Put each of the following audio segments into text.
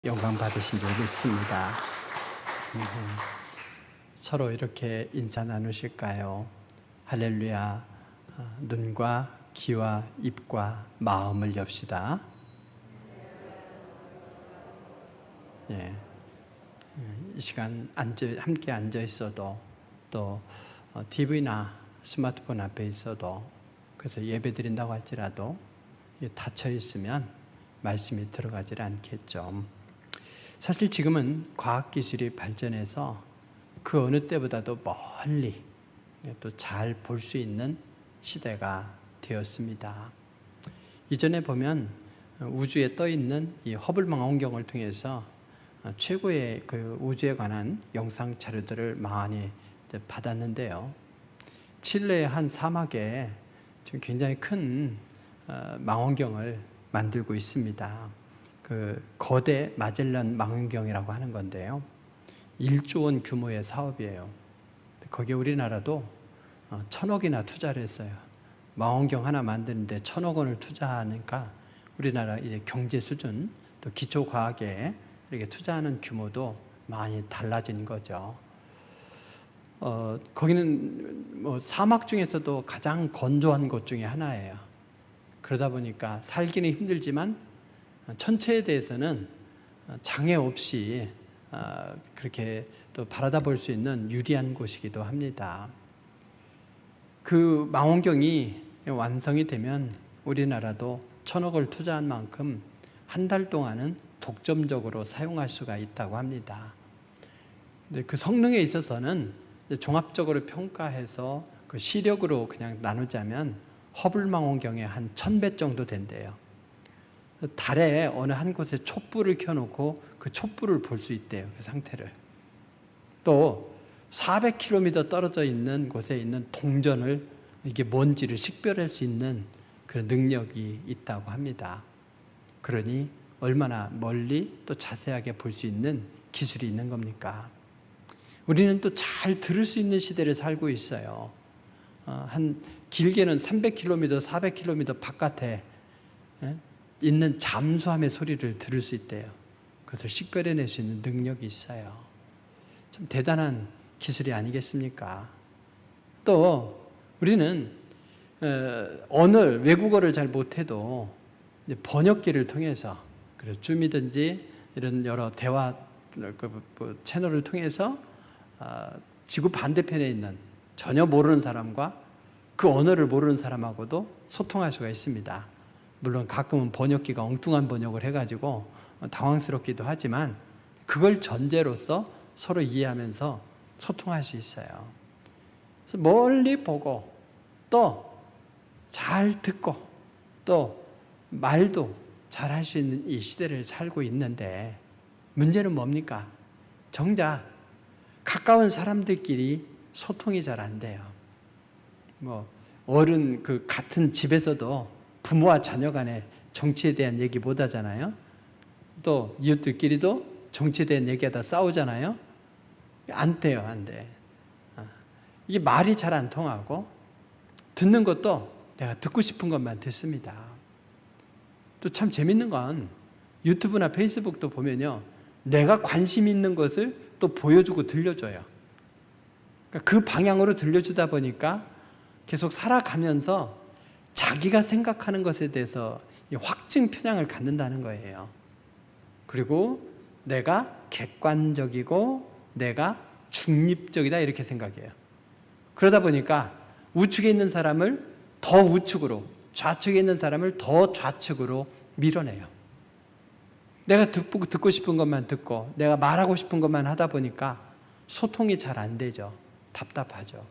영광 받으신 줄 믿습니다. 서로 이렇게 인사 나누실까요? 할렐루야. 눈과 귀와 입과 마음을 엽시다. 예. 이 시간 함께 앉아 있어도 또 TV나 스마트폰 앞에 있어도 그래서 예배 드린다고 할지라도 닫혀 있으면 말씀이 들어가질 않겠죠. 사실 지금은 과학기술이 발전해서 그 어느 때보다도 멀리 또 잘 볼 수 있는 시대가 되었습니다. 이전에 보면 우주에 떠 있는 이 허블 망원경을 통해서 최고의 그 우주에 관한 영상 자료들을 많이 받았는데요. 칠레의 한 사막에 지금 굉장히 큰 망원경을 만들고 있습니다. 그 거대 마젤란 망원경이라고 하는 건데요. 1조 원 규모의 사업이에요. 거기에 우리나라도 1,000억이나 투자를 했어요. 망원경 하나 만드는데 1,000억 원을 투자하니까 우리나라 이제 경제 수준 또 기초 과학에 이렇게 투자하는 규모도 많이 달라진 거죠. 거기는 뭐 사막 중에서도 가장 건조한 곳 중에 하나예요. 그러다 보니까 살기는 힘들지만 천체에 대해서는 장애 없이 그렇게 또 바라다 볼 수 있는 유리한 곳이기도 합니다. 그 망원경이 완성이 되면 우리나라도 1,000억을 투자한 만큼 한 달 동안은 독점적으로 사용할 수가 있다고 합니다. 근데 그 성능에 있어서는 종합적으로 평가해서 그 시력으로 그냥 나누자면 허블 망원경의 한 1,000배 정도 된대요. 달에 어느 한 곳에 촛불을 켜놓고 그 촛불을 볼 수 있대요. 그 상태를. 또 400km 떨어져 있는 곳에 있는 동전을 이게 뭔지를 식별할 수 있는 그런 능력이 있다고 합니다. 그러니 얼마나 멀리 또 자세하게 볼 수 있는 기술이 있는 겁니까? 우리는 또 잘 들을 수 있는 시대를 살고 있어요. 한 길게는 300km, 400km 바깥에 있는 잠수함의 소리를 들을 수 있대요. 그것을 식별해낼 수 있는 능력이 있어요. 참 대단한 기술이 아니겠습니까? 또 우리는 언어를, 외국어를 잘 못해도 번역기를 통해서 그래서 줌이든지 이런 여러 대화 채널을 통해서 지구 반대편에 있는 전혀 모르는 사람과 그 언어를 모르는 사람하고도 소통할 수가 있습니다. 물론 가끔은 번역기가 엉뚱한 번역을 해가지고 당황스럽기도 하지만 그걸 전제로서 서로 이해하면서 소통할 수 있어요. 그래서 멀리 보고 또 잘 듣고 또 말도 잘 할 수 있는 이 시대를 살고 있는데 문제는 뭡니까? 정작 가까운 사람들끼리 소통이 잘 안 돼요. 뭐 어른 그 같은 집에서도 부모와 자녀 간에 정치에 대한 얘기 못 하잖아요. 또 이웃들끼리도 정치에 대한 얘기하다 싸우잖아요. 안 돼요, 안 돼. 이게 말이 잘 안 통하고 듣는 것도 내가 듣고 싶은 것만 듣습니다. 또 참 재밌는 건 유튜브나 페이스북도 보면요. 내가 관심 있는 것을 또 보여주고 들려줘요. 그러니까 그 방향으로 들려주다 보니까 계속 살아가면서 자기가 생각하는 것에 대해서 확증 편향을 갖는다는 거예요. 그리고 내가 객관적이고 내가 중립적이다 이렇게 생각해요. 그러다 보니까 우측에 있는 사람을 더 우측으로, 좌측에 있는 사람을 더 좌측으로 밀어내요. 내가 듣고 싶은 것만 듣고 내가 말하고 싶은 것만 하다 보니까 소통이 잘 안 되죠. 답답하죠.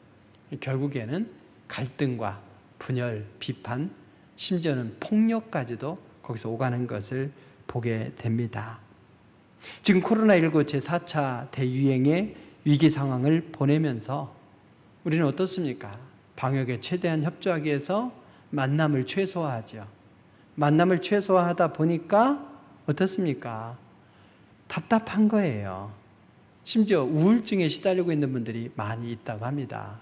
결국에는 갈등과 분열, 비판, 심지어는 폭력까지도 거기서 오가는 것을 보게 됩니다. 지금 코로나19 제4차 대유행의 위기 상황을 보내면서 우리는 어떻습니까? 방역에 최대한 협조하기 위해서 만남을 최소화하죠. 만남을 최소화하다 보니까 어떻습니까? 답답한 거예요. 심지어 우울증에 시달리고 있는 분들이 많이 있다고 합니다.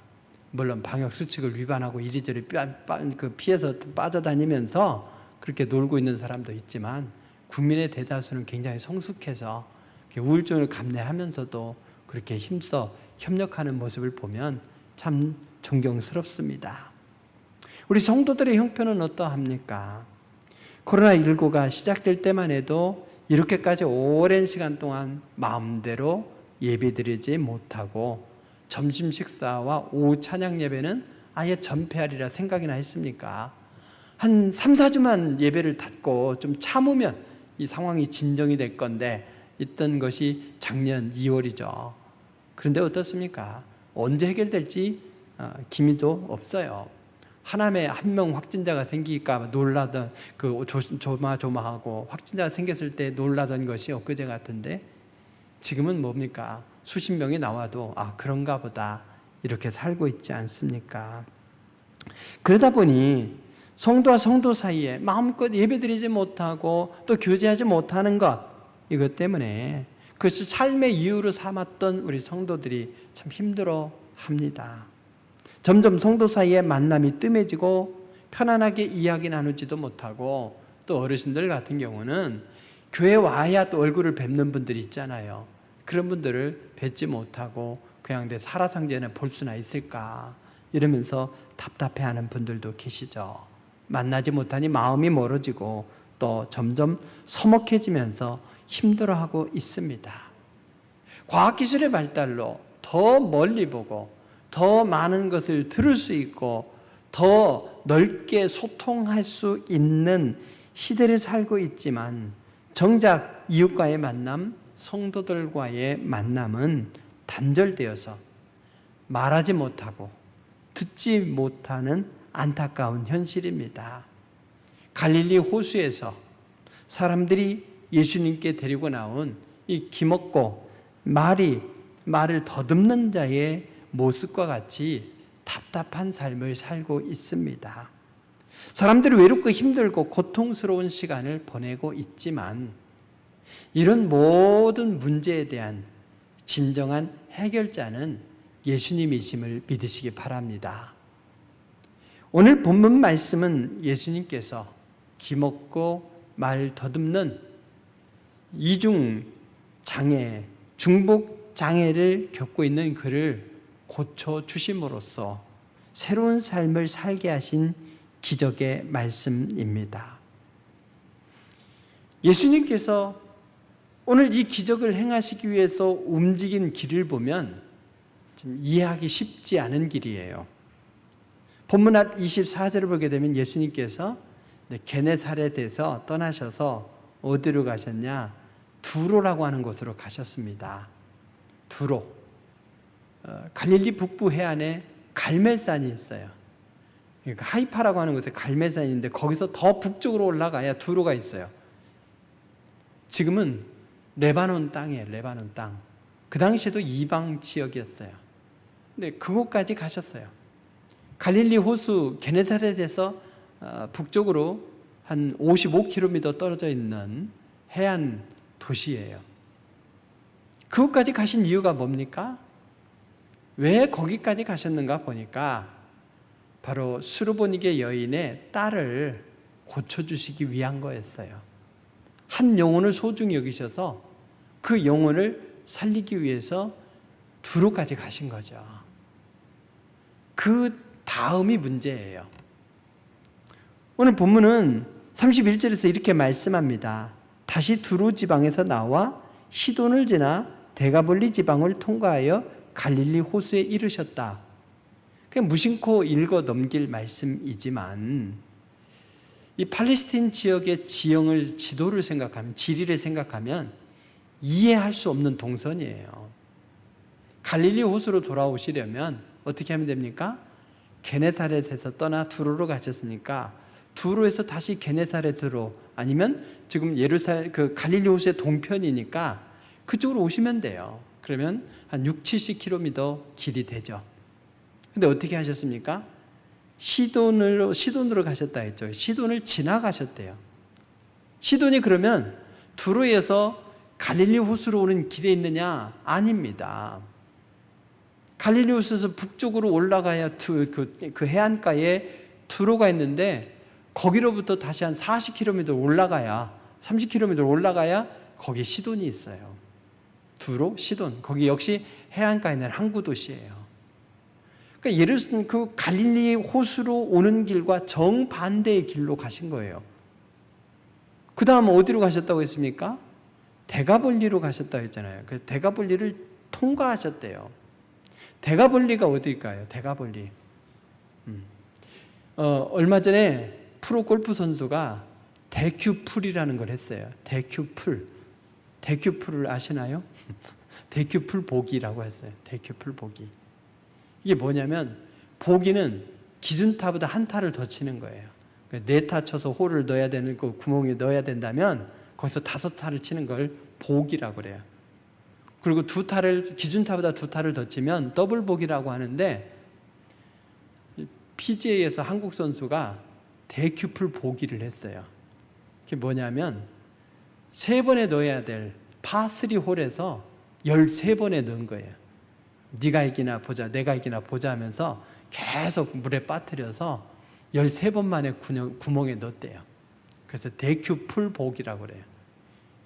물론 방역 수칙을 위반하고 이리저리 피해서 빠져다니면서 그렇게 놀고 있는 사람도 있지만 국민의 대다수는 굉장히 성숙해서 우울증을 감내하면서도 그렇게 힘써 협력하는 모습을 보면 참 존경스럽습니다. 우리 성도들의 형편은 어떠합니까? 코로나19가 시작될 때만 해도 이렇게까지 오랜 시간 동안 마음대로 예배드리지 못하고 점심 식사와 오후 찬양 예배는 아예 전폐하리라 생각이나 했습니까? 한 3, 4주만 예배를 닫고 좀 참으면 이 상황이 진정이 될 건데 있던 것이 작년 2월이죠. 그런데 어떻습니까? 언제 해결될지 기미도 없어요. 하남에 한 명 확진자가 생기니까 놀라던 조마조마하고 확진자가 생겼을 때 놀라던 것이 엊그제 같은데 지금은 뭡니까? 수십 명이 나와도 그런가 보다 이렇게 살고 있지 않습니까? 그러다 보니 성도와 성도 사이에 마음껏 예배드리지 못하고 또 교제하지 못하는 것, 이것 때문에 그것을 삶의 이유로 삼았던 우리 성도들이 참 힘들어합니다. 점점 성도 사이에 만남이 뜸해지고 편안하게 이야기 나누지도 못하고, 또 어르신들 같은 경우는 교회 와야 또 얼굴을 뵙는 분들이 있잖아요. 그런 분들을 뵙지 못하고 그냥 내 살아상전에 볼 수나 있을까 이러면서 답답해하는 분들도 계시죠. 만나지 못하니 마음이 멀어지고 또 점점 서먹해지면서 힘들어하고 있습니다. 과학기술의 발달로 더 멀리 보고 더 많은 것을 들을 수 있고 더 넓게 소통할 수 있는 시대를 살고 있지만 정작 이웃과의 만남, 성도들과의 만남은 단절되어서 말하지 못하고 듣지 못하는 안타까운 현실입니다. 갈릴리 호수에서 사람들이 예수님께 데리고 나온 이 기먹고 말을 더듬는 자의 모습과 같이 답답한 삶을 살고 있습니다. 사람들이 외롭고 힘들고 고통스러운 시간을 보내고 있지만 이런 모든 문제에 대한 진정한 해결자는 예수님이심을 믿으시기 바랍니다. 오늘 본문 말씀은 예수님께서 기먹고 말 더듬는 이중장애, 중복장애를 겪고 있는 그를 고쳐주심으로써 새로운 삶을 살게 하신 기적의 말씀입니다. 예수님께서 오늘 이 기적을 행하시기 위해서 움직인 길을 보면 좀 이해하기 쉽지 않은 길이에요. 본문 앞 24절을 보게 되면 예수님께서 게네사렛에서 떠나셔서 어디로 가셨냐? 두로라고 하는 곳으로 가셨습니다. 두로. 갈릴리 북부 해안에 갈멜산이 있어요. 그러니까 하이파라고 하는 곳에 갈멜산이 있는데 거기서 더 북쪽으로 올라가야 두로가 있어요. 지금은 레바논 땅이에요. 레바논 땅. 그 당시에도 이방 지역이었어요. 근데 그곳까지 가셨어요. 갈릴리 호수 게네사렛에서 북쪽으로 한 55km 떨어져 있는 해안 도시예요. 그곳까지 가신 이유가 뭡니까? 왜 거기까지 가셨는가 보니까 바로 수르보니게 여인의 딸을 고쳐주시기 위한 거였어요. 한 영혼을 소중히 여기셔서 그 영혼을 살리기 위해서 두로까지 가신 거죠. 그 다음이 문제예요. 오늘 본문은 31절에서 이렇게 말씀합니다. 다시 두로 지방에서 나와 시돈을 지나 데가볼리 지방을 통과하여 갈릴리 호수에 이르셨다. 그냥 무심코 읽어 넘길 말씀이지만 이 팔레스틴 지역의 지형을, 지도를 생각하면, 지리를 생각하면 이해할 수 없는 동선이에요. 갈릴리 호수로 돌아오시려면 어떻게 하면 됩니까? 게네사렛에서 떠나 두로로 가셨으니까 두로에서 다시 게네사렛으로, 아니면 지금 갈릴리 호수의 동편이니까 그쪽으로 오시면 돼요. 그러면 한 6, 70km 길이 되죠. 근데 어떻게 하셨습니까? 시돈으로 가셨다 했죠. 시돈을 지나가셨대요. 시돈이 그러면 두로에서 갈릴리 호수로 오는 길에 있느냐? 아닙니다. 갈릴리 호수에서 북쪽으로 올라가야 그 해안가에 두로가 있는데 거기로부터 다시 한 40km 올라가야 30km 올라가야 거기 시돈이 있어요. 두로, 시돈. 거기 역시 해안가에 있는 항구 도시예요. 그러니까 예를 들면 그 갈릴리 호수로 오는 길과 정반대의 길로 가신 거예요. 그 다음 어디로 가셨다고 했습니까? 대가볼리로 가셨다고 했잖아요. 그래서 대가볼리를 통과하셨대요. 대가볼리가 어딜까요? 대가볼리. 얼마 전에 프로 골프 선수가 대큐풀이라는 걸 했어요. 대큐풀. 대큐풀을 아시나요? 대큐풀 보기라고 했어요. 대큐풀 보기. 이게 뭐냐면 보기는 기준타보다 한 타를 더 치는 거예요. 4타 쳐서 홀을 넣어야 되는 그 구멍에 넣어야 된다면 거기서 5타를 치는 걸 보기라고 그래요. 그리고 기준타보다 2타를 더 치면 더블 보기라고 하는데 PGA에서 한국 선수가 대큐풀 보기를 했어요. 그게 뭐냐면 3번에 넣어야 될 파3 홀에서 13번에 넣은 거예요. 네가 이기나 보자, 내가 이기나 보자 하면서 계속 물에 빠뜨려서 13번 만에 구멍에 넣었대요. 그래서 대큐풀 보기라고 그래요.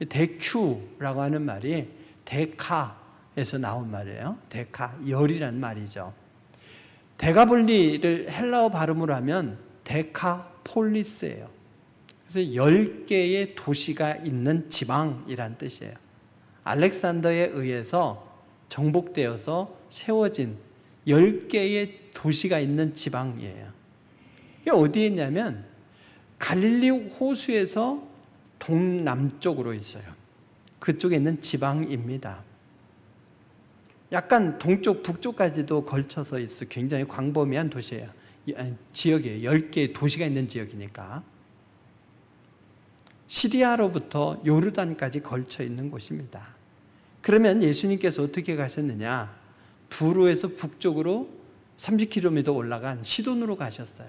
대큐라고 하는 말이 데카에서 나온 말이에요. 데카, 열이라는 말이죠. 대가볼리를 헬라어 발음으로 하면 데카폴리스예요. 그래서 10개의 도시가 있는 지방이란 뜻이에요. 알렉산더에 의해서 정복되어서 세워진 10개의 도시가 있는 지방이에요. 이게 어디에 있냐면 갈릴리 호수에서 동남쪽으로 있어요. 그쪽에 있는 지방입니다. 약간 동쪽, 북쪽까지도 걸쳐서 있어 굉장히 광범위한 도시예요. 지역이에요. 10개의 도시가 있는 지역이니까. 시리아로부터 요르단까지 걸쳐 있는 곳입니다. 그러면 예수님께서 어떻게 가셨느냐? 두로에서 북쪽으로 30km 올라간 시돈으로 가셨어요.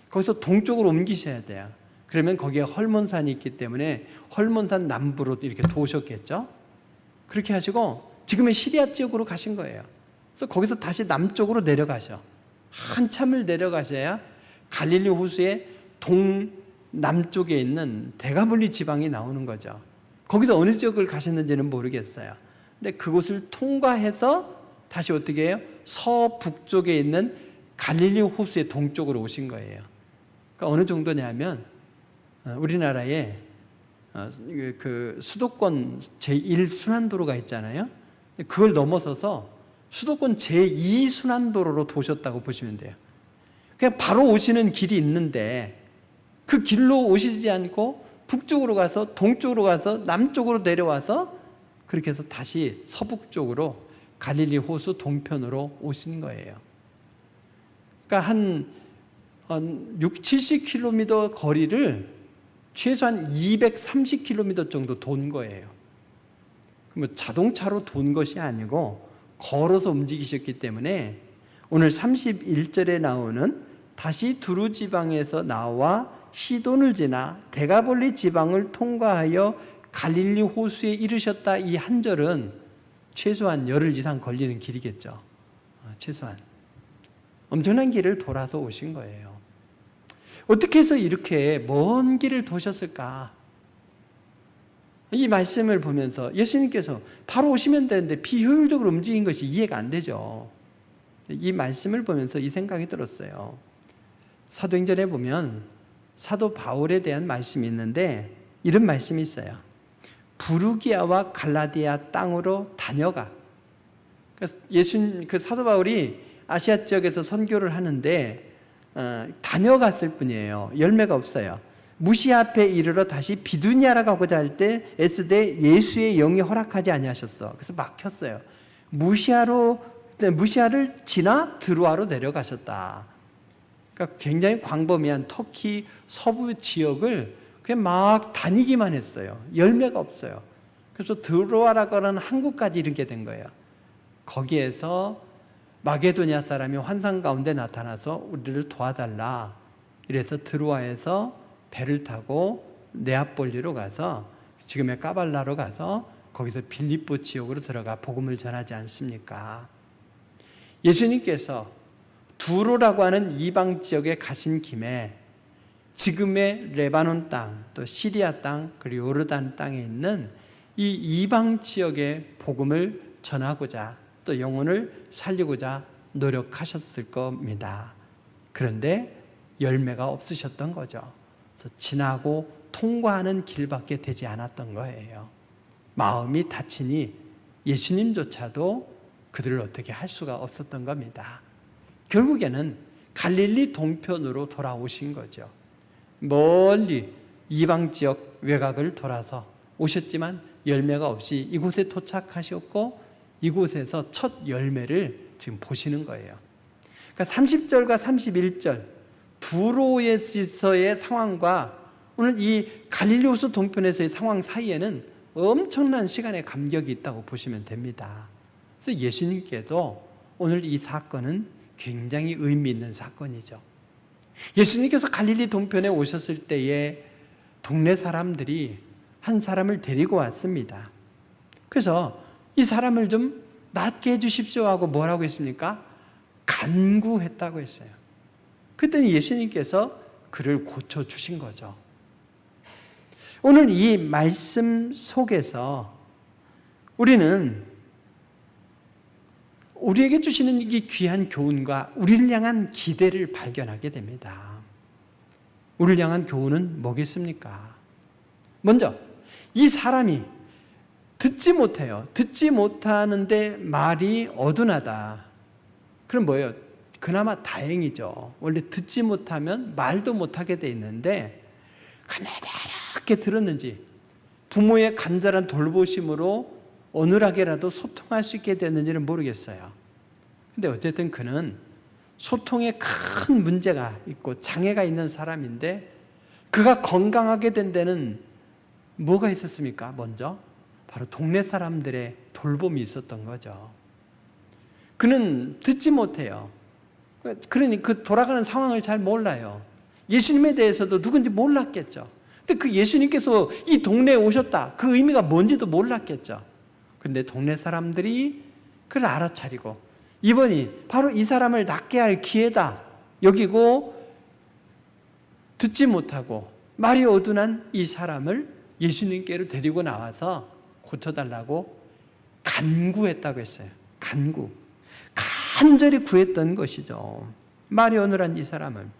거기서 동쪽으로 옮기셔야 돼요. 그러면 거기에 헐몬산이 있기 때문에 헐몬산 남부로 이렇게 도셨겠죠? 그렇게 하시고 지금의 시리아 지역으로 가신 거예요. 그래서 거기서 다시 남쪽으로 내려가셔. 한참을 내려가셔야 갈릴리 호수의 동남쪽에 있는 대가볼리 지방이 나오는 거죠. 거기서 어느 지역을 가셨는지는 모르겠어요. 근데 그곳을 통과해서 다시 어떻게 해요? 서북쪽에 있는 갈릴리 호수의 동쪽으로 오신 거예요. 그러니까 어느 정도냐면 우리나라에 그 수도권 제1순환도로가 있잖아요. 그걸 넘어서서 수도권 제2순환도로로 도셨다고 보시면 돼요. 그냥 바로 오시는 길이 있는데 그 길로 오시지 않고 북쪽으로 가서 동쪽으로 가서 남쪽으로 내려와서 그렇게 해서 다시 서북쪽으로 갈릴리 호수 동편으로 오신 거예요. 그러니까 한 6, 70km 거리를 최소한 230km 정도 돈 거예요. 그러면 자동차로 돈 것이 아니고 걸어서 움직이셨기 때문에 오늘 31절에 나오는 다시 두루 지방에서 나와 시돈을 지나 대가볼리 지방을 통과하여 갈릴리 호수에 이르셨다. 이 한 절은 최소한 열흘 이상 걸리는 길이겠죠. 최소한 엄청난 길을 돌아서 오신 거예요. 어떻게 해서 이렇게 먼 길을 도셨을까? 이 말씀을 보면서 예수님께서 바로 오시면 되는데 비효율적으로 움직인 것이 이해가 안 되죠. 이 말씀을 보면서 이 생각이 들었어요. 사도행전에 보면 사도 바울에 대한 말씀이 있는데 이런 말씀이 있어요. 부르기아와 갈라디아 땅으로 다녀가. 그 사도 바울이 아시아 지역에서 선교를 하는데 다녀갔을 뿐이에요. 열매가 없어요. 무시아 앞에 이르러 다시 비두니아라 가고자 할 때 애쓰되 예수의 영이 허락하지 아니하셨어. 그래서 막혔어요. 무시아를 지나 드로아로 내려가셨다. 그러니까 굉장히 광범위한 터키 서부 지역을 그냥 막 다니기만 했어요. 열매가 없어요. 그래서 드로아라고 하는 항구까지 이르게 된 거예요. 거기에서 마게도니아 사람이 환상 가운데 나타나서 우리를 도와달라. 이래서 드로아에서 배를 타고 네아폴리로 가서 지금의 까발라로 가서 거기서 빌립보 지역으로 들어가 복음을 전하지 않습니까? 예수님께서 두로라고 하는 이방 지역에 가신 김에 지금의 레바논 땅, 또 시리아 땅, 그리고 요르단 땅에 있는 이 이방 지역의 복음을 전하고자 또 영혼을 살리고자 노력하셨을 겁니다. 그런데 열매가 없으셨던 거죠. 그래서 지나고 통과하는 길밖에 되지 않았던 거예요. 마음이 다치니 예수님조차도 그들을 어떻게 할 수가 없었던 겁니다. 결국에는 갈릴리 동편으로 돌아오신 거죠. 멀리 이방 지역 외곽을 돌아서 오셨지만 열매가 없이 이곳에 도착하셨고 이곳에서 첫 열매를 지금 보시는 거예요. 그러니까 30절과 31절 두로에서의 상황과 오늘 이 갈릴리 호수 동편에서의 상황 사이에는 엄청난 시간의 간격이 있다고 보시면 됩니다. 그래서 예수님께도 오늘 이 사건은 굉장히 의미 있는 사건이죠. 예수님께서 갈릴리 동편에 오셨을 때에 동네 사람들이 한 사람을 데리고 왔습니다. 그래서 이 사람을 좀 낫게 해주십시오 하고 뭐라고 했습니까? 간구했다고 했어요. 그랬더니 예수님께서 그를 고쳐주신 거죠. 오늘 이 말씀 속에서 우리는 우리에게 주시는 이 귀한 교훈과 우리를 향한 기대를 발견하게 됩니다. 우리를 향한 교훈은 뭐겠습니까? 먼저 이 사람이 듣지 못해요. 듣지 못하는데 말이 어둔하다. 그럼 뭐예요? 그나마 다행이죠. 원래 듣지 못하면 말도 못하게 돼 있는데 가느다랗게 들었는지 부모의 간절한 돌보심으로 어눌하게라도 소통할 수 있게 됐는지는 모르겠어요. 근데 어쨌든 그는 소통에 큰 문제가 있고 장애가 있는 사람인데 그가 건강하게 된 데는 뭐가 있었습니까? 먼저 바로 동네 사람들의 돌봄이 있었던 거죠. 그는 듣지 못해요. 그러니 그 돌아가는 상황을 잘 몰라요. 예수님에 대해서도 누군지 몰랐겠죠. 근데 그 예수님께서 이 동네에 오셨다, 그 의미가 뭔지도 몰랐겠죠. 근데 동네 사람들이 그걸 알아차리고 이번이 바로 이 사람을 낫게 할 기회다 여기고 듣지 못하고 말이 어둔한 이 사람을 예수님께로 데리고 나와서 고쳐달라고 간구했다고 했어요. 간구. 간절히 구했던 것이죠. 말이 어눌한 이 사람은.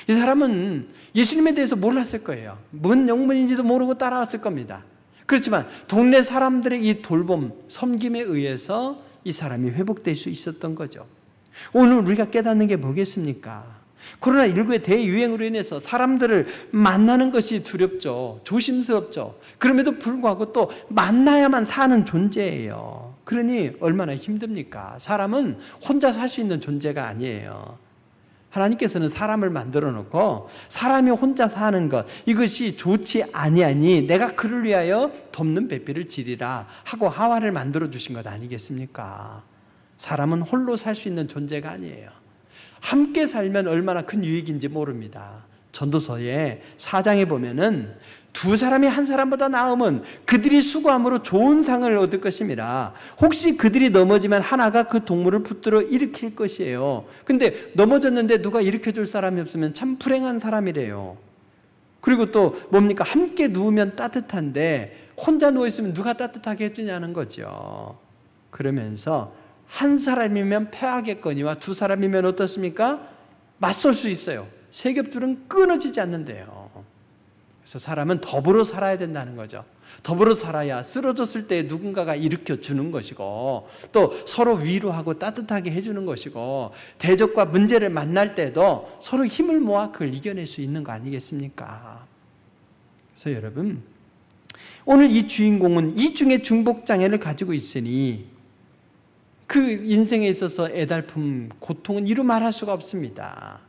이 사람은 예수님에 대해서 몰랐을 거예요. 뭔 영문인지도 모르고 따라왔을 겁니다. 그렇지만 동네 사람들의 이 돌봄, 섬김에 의해서 이 사람이 회복될 수 있었던 거죠. 오늘 우리가 깨닫는 게 뭐겠습니까? 코로나19의 대유행으로 인해서 사람들을 만나는 것이 두렵죠. 조심스럽죠. 그럼에도 불구하고 또 만나야만 사는 존재예요. 그러니 얼마나 힘듭니까? 사람은 혼자 살 수 있는 존재가 아니에요. 하나님께서는 사람을 만들어 놓고 사람이 혼자 사는 것 이것이 좋지 아니하니 내가 그를 위하여 돕는 배필을 지리라 하고 하와를 만들어 주신 것 아니겠습니까? 사람은 홀로 살 수 있는 존재가 아니에요. 함께 살면 얼마나 큰 유익인지 모릅니다. 전도서의 4장에 보면은 두 사람이 한 사람보다 나으면 그들이 수고함으로 좋은 상을 얻을 것입니다. 혹시 그들이 넘어지면 하나가 그 동물을 붙들어 일으킬 것이에요. 근데 넘어졌는데 누가 일으켜줄 사람이 없으면 참 불행한 사람이래요. 그리고 또 뭡니까? 함께 누우면 따뜻한데 혼자 누워있으면 누가 따뜻하게 해주냐는 거죠. 그러면서 한 사람이면 패하겠거니와 두 사람이면 어떻습니까? 맞설 수 있어요. 세 겹줄은 끊어지지 않는데요. 그래서 사람은 더불어 살아야 된다는 거죠. 더불어 살아야 쓰러졌을 때 누군가가 일으켜 주는 것이고 또 서로 위로하고 따뜻하게 해주는 것이고 대적과 문제를 만날 때도 서로 힘을 모아 그걸 이겨낼 수 있는 거 아니겠습니까? 그래서 여러분 오늘 이 주인공은 이중의 중복장애를 가지고 있으니 그 인생에 있어서 애달픔, 고통은 이루 말할 수가 없습니다.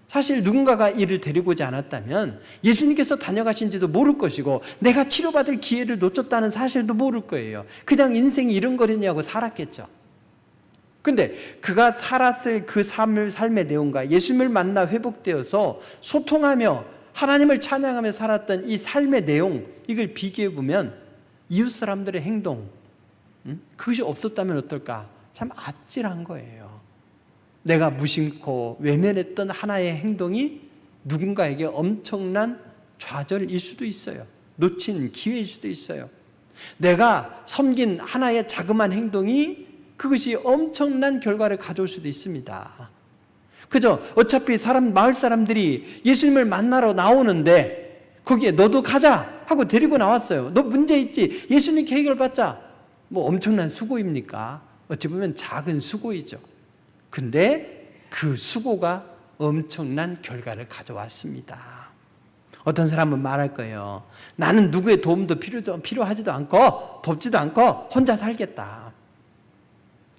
사실 누군가가 이를 데리고 오지 않았다면 예수님께서 다녀가신지도 모를 것이고 내가 치료받을 기회를 놓쳤다는 사실도 모를 거예요. 그냥 인생이 이런 거리냐고 살았겠죠. 그런데 그가 살았을 그 삶의 내용과 예수님을 만나 회복되어서 소통하며 하나님을 찬양하며 살았던 이 삶의 내용 이걸 비교해 보면 이웃 사람들의 행동 그것이 없었다면 어떨까? 참 아찔한 거예요. 내가 무심코 외면했던 하나의 행동이 누군가에게 엄청난 좌절일 수도 있어요. 놓친 기회일 수도 있어요. 내가 섬긴 하나의 자그마한 행동이 그것이 엄청난 결과를 가져올 수도 있습니다. 그죠? 어차피 마을 사람들이 예수님을 만나러 나오는데 거기에 너도 가자 하고 데리고 나왔어요. 너 문제 있지? 예수님께 해결받자. 뭐 엄청난 수고입니까? 어찌 보면 작은 수고이죠. 근데 그 수고가 엄청난 결과를 가져왔습니다. 어떤 사람은 말할 거예요. 나는 누구의 도움도 필요하지도 않고 돕지도 않고 혼자 살겠다.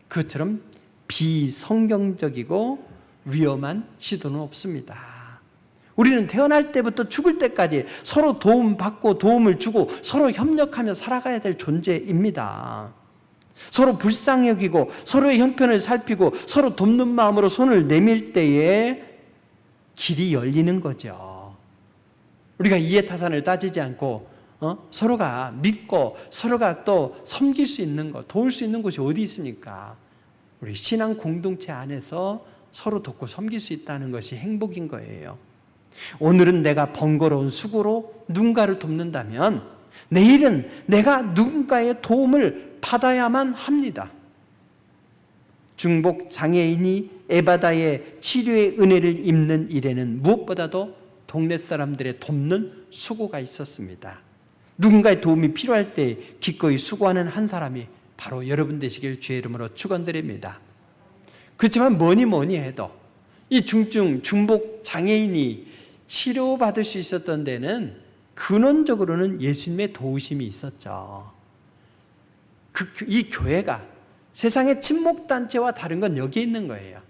그것처럼 비성경적이고 위험한 시도는 없습니다. 우리는 태어날 때부터 죽을 때까지 서로 도움받고 도움을 주고 서로 협력하며 살아가야 될 존재입니다. 서로 불쌍히 여기고 서로의 형편을 살피고 서로 돕는 마음으로 손을 내밀 때에 길이 열리는 거죠. 우리가 이해타산을 따지지 않고 서로가 믿고 서로가 또 섬길 수 있는 것, 도울 수 있는 곳이 어디 있습니까? 우리 신앙 공동체 안에서 서로 돕고 섬길 수 있다는 것이 행복인 거예요. 오늘은 내가 번거로운 수고로 누군가를 돕는다면 내일은 내가 누군가의 도움을 받아야만 합니다. 중복 장애인이 에바다의 치료의 은혜를 입는 일에는 무엇보다도 동네 사람들의 돕는 수고가 있었습니다. 누군가의 도움이 필요할 때 기꺼이 수고하는 한 사람이 바로 여러분 되시길 주의 이름으로 축원드립니다. 그렇지만 뭐니 해도 이 중복 장애인이 치료받을 수 있었던 데는 근원적으로는 예수님의 도우심이 있었죠. 이 교회가 세상의 친목단체와 다른 건 여기에 있는 거예요.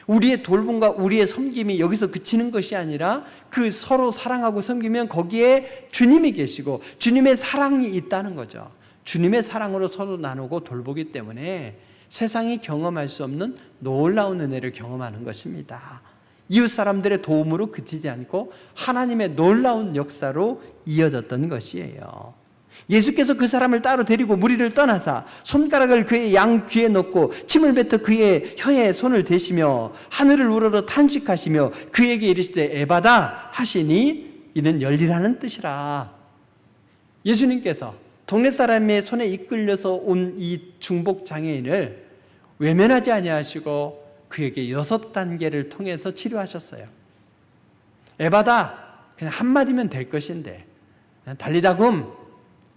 우리의 돌봄과 우리의 섬김이 여기서 그치는 것이 아니라 그 서로 사랑하고 섬기면 거기에 주님이 계시고 주님의 사랑이 있다는 거죠. 주님의 사랑으로 서로 나누고 돌보기 때문에 세상이 경험할 수 없는 놀라운 은혜를 경험하는 것입니다. 이웃 사람들의 도움으로 그치지 않고 하나님의 놀라운 역사로 이어졌던 것이에요. 예수께서 그 사람을 따로 데리고 무리를 떠나사 손가락을 그의 양 귀에 넣고 침을 뱉어 그의 혀에 손을 대시며 하늘을 우러러 탄식하시며 그에게 이르시되 에바다 하시니 이는 열리라는 뜻이라. 예수님께서 동네 사람의 손에 이끌려서 온 이 중복 장애인을 외면하지 아니하시고 그에게 6단계를 통해서 치료하셨어요. 에바다 그냥 한마디면 될 것인데 달리다굼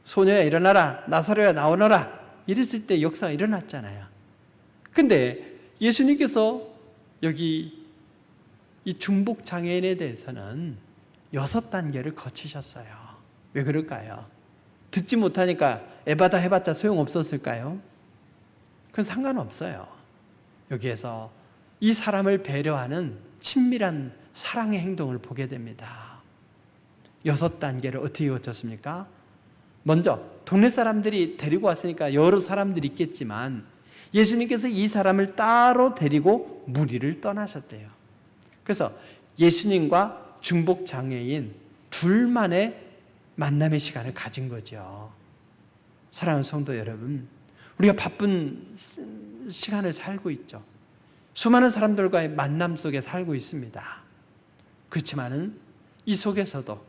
소녀야 일어나라 나사로야 나오너라 이랬을 때 역사가 일어났잖아요. 근데 예수님께서 여기 이 중복 장애인에 대해서는 6단계를 거치셨어요. 왜 그럴까요? 듣지 못하니까 에바다 해봤자 소용없었을까요? 그건 상관없어요. 여기에서 이 사람을 배려하는 친밀한 사랑의 행동을 보게 됩니다. 6단계를 어떻게 거쳤습니까? 먼저 동네 사람들이 데리고 왔으니까 여러 사람들이 있겠지만 예수님께서 이 사람을 따로 데리고 무리를 떠나셨대요. 그래서 예수님과 중복 장애인 둘만의 만남의 시간을 가진 거죠. 사랑하는 성도 여러분, 우리가 바쁜 시간을 살고 있죠. 수많은 사람들과의 만남 속에 살고 있습니다. 그렇지만은 이 속에서도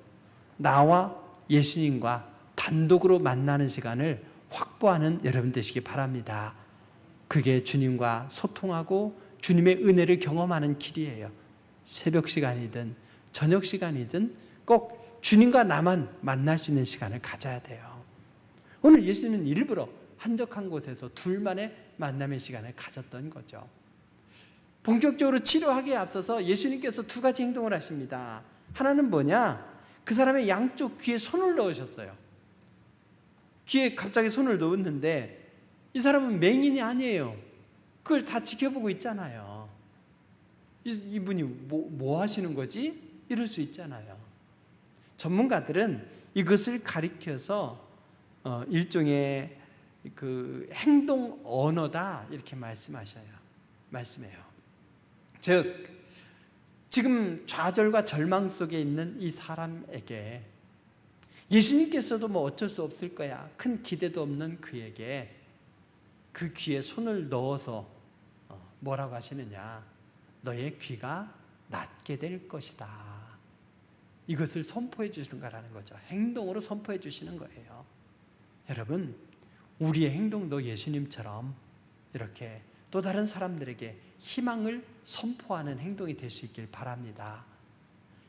나와 예수님과 단독으로 만나는 시간을 확보하는 여러분 되시기 바랍니다. 그게 주님과 소통하고 주님의 은혜를 경험하는 길이에요. 새벽 시간이든 저녁 시간이든 꼭 주님과 나만 만날 수 있는 시간을 가져야 돼요. 오늘 예수님은 일부러 한적한 곳에서 둘만의 만남의 시간을 가졌던 거죠. 본격적으로 치료하기에 앞서서 예수님께서 2가지 행동을 하십니다. 하나는 뭐냐? 그 사람의 양쪽 귀에 손을 넣으셨어요. 귀에 갑자기 손을 넣었는데 이 사람은 맹인이 아니에요. 그걸 다 지켜보고 있잖아요. 이분이 뭐 하시는 거지? 이럴 수 있잖아요. 전문가들은 이것을 가리켜서 일종의 그 행동 언어다 이렇게 말씀해요. 즉 지금 좌절과 절망 속에 있는 이 사람에게 예수님께서도 뭐 어쩔 수 없을 거야 큰 기대도 없는 그에게 그 귀에 손을 넣어서 뭐라고 하시느냐? 너의 귀가 낫게 될 것이다. 이것을 선포해 주시는 거라는 거죠. 행동으로 선포해 주시는 거예요. 여러분, 우리의 행동도 예수님처럼 이렇게 또 다른 사람들에게 희망을 선포하는 행동이 될 수 있길 바랍니다.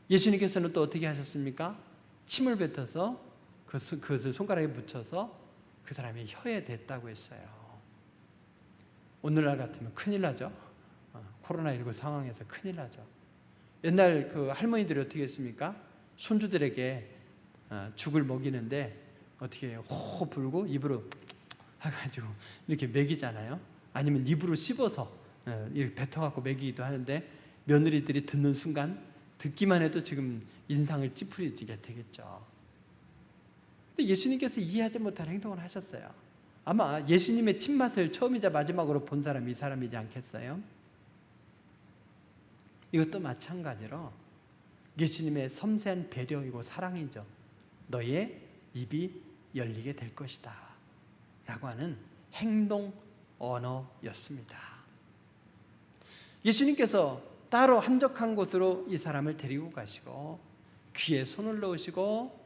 예수님께서는 또 어떻게 하셨습니까? 침을 뱉어서 그것을 손가락에 묻혀서 그 사람이 혀에 댔다고 했어요. 오늘날 같으면 큰일 나죠. 코로나19 상황에서 큰일 나죠. 옛날 그 할머니들이 어떻게 했습니까? 손주들에게 죽을 먹이는데 어떻게 해요? 호호 불고 입으로 해가지고 이렇게 먹이잖아요. 아니면 입으로 씹어서 이렇게 뱉어갖고 먹이기도 하는데, 며느리들이 듣는 순간 듣기만 해도 지금 인상을 찌푸리게 되겠죠. 근데 예수님께서 이해하지 못할 행동을 하셨어요. 아마 예수님의 침맛을 처음이자 마지막으로 본 사람이 이 사람이지 않겠어요? 이것도 마찬가지로 예수님의 섬세한 배려이고 사랑이죠. 너의 입이 열리게 될 것이다 라고 하는 행동 언어였습니다. 예수님께서 따로 한적한 곳으로 이 사람을 데리고 가시고 귀에 손을 넣으시고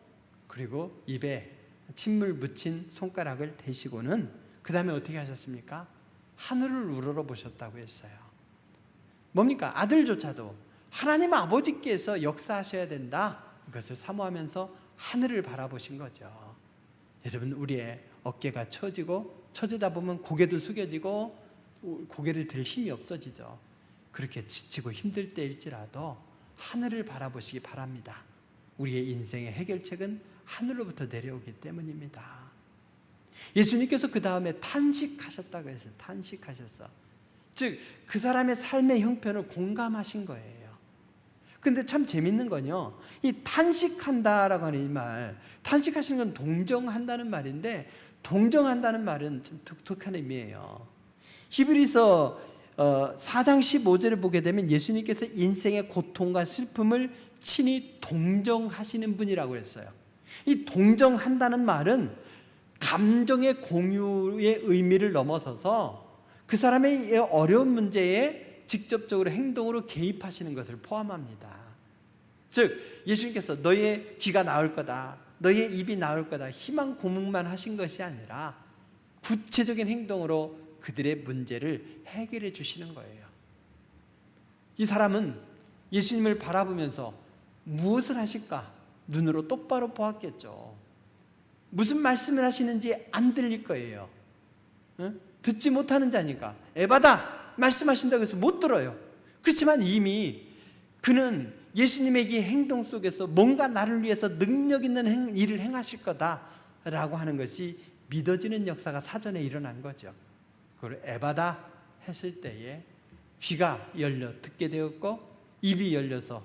그리고 입에 침을 묻힌 손가락을 대시고는 그 다음에 어떻게 하셨습니까? 하늘을 우러러보셨다고 했어요. 뭡니까? 아들조차도 하나님 아버지께서 역사하셔야 된다, 그것을 사모하면서 하늘을 바라보신 거죠. 여러분, 우리의 어깨가 처지다 보면 고개도 숙여지고 고개를 들 힘이 없어지죠. 그렇게 지치고 힘들 때일지라도 하늘을 바라보시기 바랍니다. 우리의 인생의 해결책은 하늘로부터 내려오기 때문입니다. 예수님께서 그 다음에 탄식하셨다고 했어요. 탄식하셨어. 즉 그 사람의 삶의 형편을 공감하신 거예요. 근데 참 재밌는 건요, 이 탄식한다라고 하는 이 말, 탄식하시는 건 동정한다는 말인데, 동정한다는 말은 좀 독특한 의미예요. 히브리서 4장 15절을 보게 되면 예수님께서 인생의 고통과 슬픔을 친히 동정하시는 분이라고 했어요. 이 동정한다는 말은 감정의 공유의 의미를 넘어서서 그 사람의 어려운 문제에 직접적으로 행동으로 개입하시는 것을 포함합니다. 즉 예수님께서 너의 귀가 나을 거다, 너의 입이 나을 거다 희망 고문만 하신 것이 아니라 구체적인 행동으로 그들의 문제를 해결해 주시는 거예요. 이 사람은 예수님을 바라보면서 무엇을 하실까? 눈으로 똑바로 보았겠죠. 무슨 말씀을 하시는지 안 들릴 거예요. 듣지 못하는 자니까. 에바다! 말씀하신다고 해서 못 들어요. 그렇지만 이미 그는 예수님의 이 행동 속에서 뭔가 나를 위해서 능력 있는 일을 행하실 거다라고 하는 것이 믿어지는 역사가 사전에 일어난 거죠. 그걸 에바다 했을 때에 귀가 열려 듣게 되었고 입이 열려서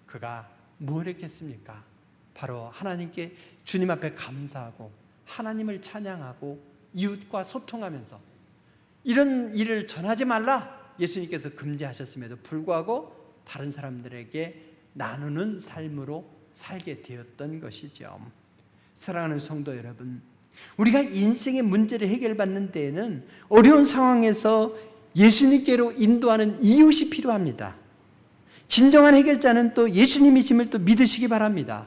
그가 뭘 했겠습니까? 바로 하나님께 주님 앞에 감사하고 하나님을 찬양하고 이웃과 소통하면서, 이런 일을 전하지 말라 예수님께서 금지하셨음에도 불구하고 다른 사람들에게 나누는 삶으로 살게 되었던 것이죠. 사랑하는 성도 여러분, 우리가 인생의 문제를 해결받는 데에는 어려운 상황에서 예수님께로 인도하는 이웃이 필요합니다. 진정한 해결자는 또 예수님이심을 또 믿으시기 바랍니다.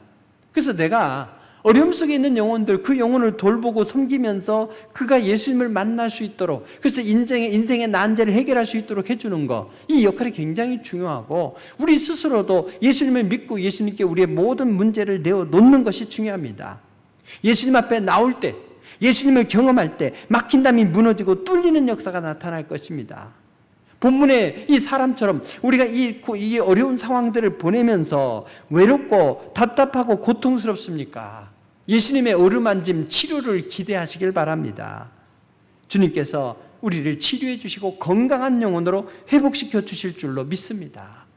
그래서 내가 어려움 속에 있는 영혼들, 그 영혼을 돌보고 섬기면서 그가 예수님을 만날 수 있도록, 그래서 인생의 난제를 해결할 수 있도록 해주는 것, 이 역할이 굉장히 중요하고, 우리 스스로도 예수님을 믿고 예수님께 우리의 모든 문제를 내어놓는 것이 중요합니다. 예수님 앞에 나올 때, 예수님을 경험할 때 막힌 담이 무너지고 뚫리는 역사가 나타날 것입니다. 본문의 이 사람처럼 우리가 이 어려운 상황들을 보내면서 외롭고 답답하고 고통스럽습니까? 예수님의 어루만짐 치료를 기대하시길 바랍니다. 주님께서 우리를 치료해 주시고 건강한 영혼으로 회복시켜 주실 줄로 믿습니다.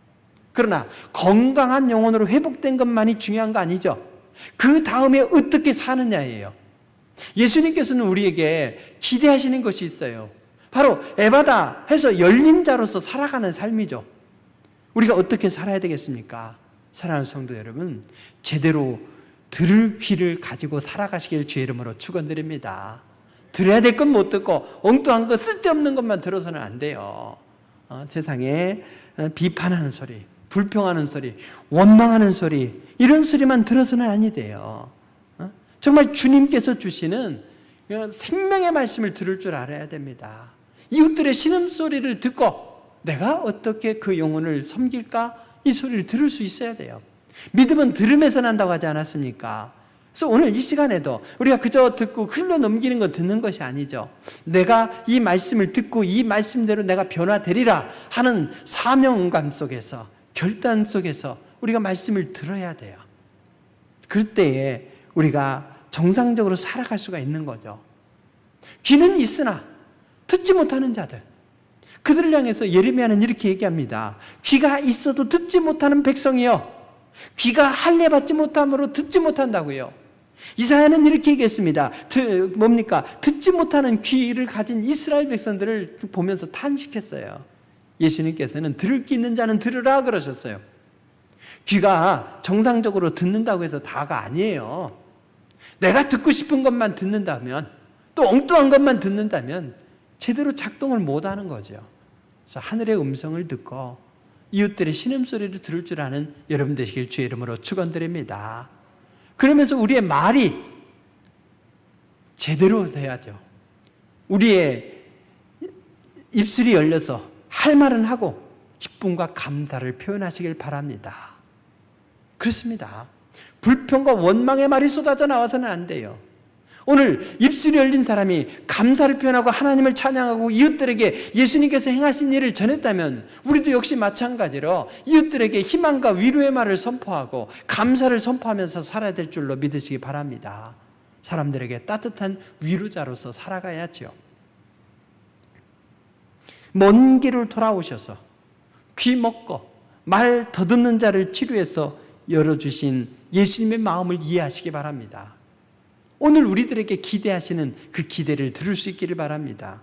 그러나 건강한 영혼으로 회복된 것만이 중요한 거 아니죠. 그 다음에 어떻게 사느냐예요. 예수님께서는 우리에게 기대하시는 것이 있어요. 바로 에바다 해서 열린 자로서 살아가는 삶이죠. 우리가 어떻게 살아야 되겠습니까? 사랑하는 성도 여러분, 제대로 들을 귀를 가지고 살아가시길 주의 이름으로 축원드립니다. 들어야 될 건 못 듣고 엉뚱한 거 쓸데없는 것만 들어서는 안 돼요. 세상에 비판하는 소리, 불평하는 소리, 원망하는 소리, 이런 소리만 들어서는 아니 돼요. 정말 주님께서 주시는 생명의 말씀을 들을 줄 알아야 됩니다. 이웃들의 신음소리를 듣고 내가 어떻게 그 영혼을 섬길까? 이 소리를 들을 수 있어야 돼요. 믿음은 들음에서 난다고 하지 않았습니까? 그래서 오늘 이 시간에도 우리가 그저 듣고 흘러 넘기는 거 듣는 것이 아니죠. 내가 이 말씀을 듣고 이 말씀대로 내가 변화되리라 하는 사명감 속에서, 결단 속에서 우리가 말씀을 들어야 돼요. 그때에 우리가 정상적으로 살아갈 수가 있는 거죠. 귀는 있으나 듣지 못하는 자들, 그들을 향해서 예레미야는 이렇게 얘기합니다. 귀가 있어도 듣지 못하는 백성이요, 귀가 할례 받지 못함으로 듣지 못한다고요. 이사야는 이렇게 얘기했습니다. 뭡니까? 듣지 못하는 귀를 가진 이스라엘 백성들을 보면서 탄식했어요. 예수님께서는 들을 귀 있는 자는 들으라 그러셨어요. 귀가 정상적으로 듣는다고 해서 다가 아니에요. 내가 듣고 싶은 것만 듣는다면, 또 엉뚱한 것만 듣는다면 제대로 작동을 못하는 거죠. 그래서 하늘의 음성을 듣고 이웃들의 신음소리를 들을 줄 아는 여러분 되시길 주의 이름으로 축원드립니다. 그러면서 우리의 말이 제대로 돼야죠. 우리의 입술이 열려서 할 말은 하고 기쁨과 감사를 표현하시길 바랍니다. 그렇습니다. 불평과 원망의 말이 쏟아져 나와서는 안 돼요. 오늘 입술이 열린 사람이 감사를 표현하고 하나님을 찬양하고 이웃들에게 예수님께서 행하신 일을 전했다면 우리도 역시 마찬가지로 이웃들에게 희망과 위로의 말을 선포하고 감사를 선포하면서 살아야 될 줄로 믿으시기 바랍니다. 사람들에게 따뜻한 위로자로서 살아가야죠. 먼 길을 돌아오셔서 귀 먹고 말 더듬는 자를 치료해서 열어주신 예수님의 마음을 이해하시기 바랍니다. 오늘 우리들에게 기대하시는 그 기대를 들을 수 있기를 바랍니다.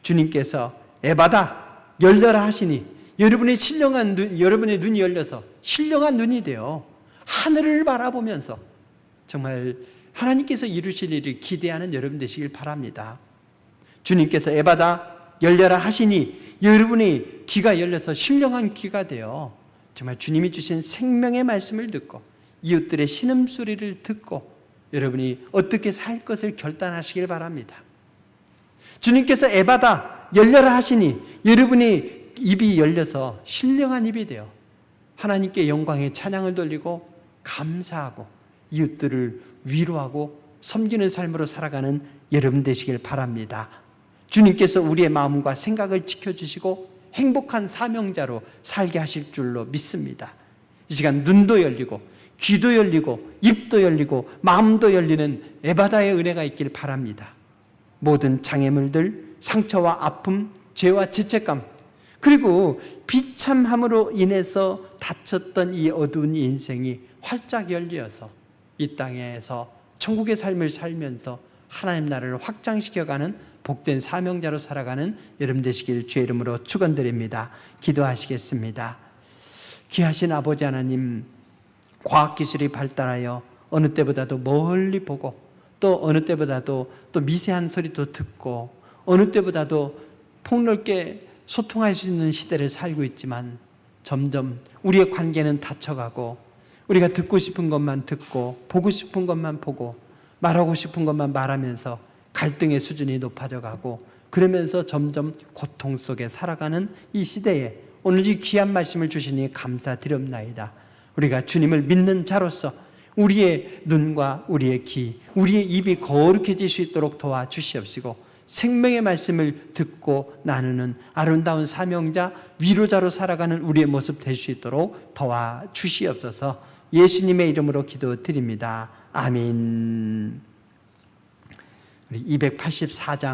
주님께서 에바다 열려라 하시니 여러분의 여러분의 눈이 열려서 신령한 눈이 되어 하늘을 바라보면서 정말 하나님께서 이루실 일을 기대하는 여러분 되시길 바랍니다. 주님께서 에바다 열려라 하시니 여러분의 귀가 열려서 신령한 귀가 되어 정말 주님이 주신 생명의 말씀을 듣고 이웃들의 신음소리를 듣고 여러분이 어떻게 살 것을 결단하시길 바랍니다. 주님께서 에바다 열려라 하시니 여러분이 입이 열려서 신령한 입이 되어 하나님께 영광의 찬양을 돌리고 감사하고 이웃들을 위로하고 섬기는 삶으로 살아가는 여러분 되시길 바랍니다. 주님께서 우리의 마음과 생각을 지켜주시고 행복한 사명자로 살게 하실 줄로 믿습니다. 이 시간 눈도 열리고 귀도 열리고 입도 열리고 마음도 열리는 에바다의 은혜가 있길 바랍니다. 모든 장애물들, 상처와 아픔, 죄와 죄책감, 그리고 비참함으로 인해서 다쳤던 이 어두운 인생이 활짝 열려서 이 땅에서 천국의 삶을 살면서 하나님 나라를 확장시켜가는 복된 사명자로 살아가는 여러분 되시길 주의 이름으로 축원드립니다. 기도하시겠습니다. 귀하신 아버지 하나님, 과학기술이 발달하여 어느 때보다도 멀리 보고 또 어느 때보다도 또 미세한 소리도 듣고 어느 때보다도 폭넓게 소통할 수 있는 시대를 살고 있지만 점점 우리의 관계는 닫혀가고 우리가 듣고 싶은 것만 듣고 보고 싶은 것만 보고 말하고 싶은 것만 말하면서 갈등의 수준이 높아져 가고 그러면서 점점 고통 속에 살아가는 이 시대에 오늘 이 귀한 말씀을 주시니 감사드립나이다. 우리가 주님을 믿는 자로서 우리의 눈과 우리의 귀, 우리의 입이 거룩해질 수 있도록 도와주시옵시고 생명의 말씀을 듣고 나누는 아름다운 사명자, 위로자로 살아가는 우리의 모습 될 수 있도록 도와주시옵소서. 예수님의 이름으로 기도드립니다. 아멘. 284장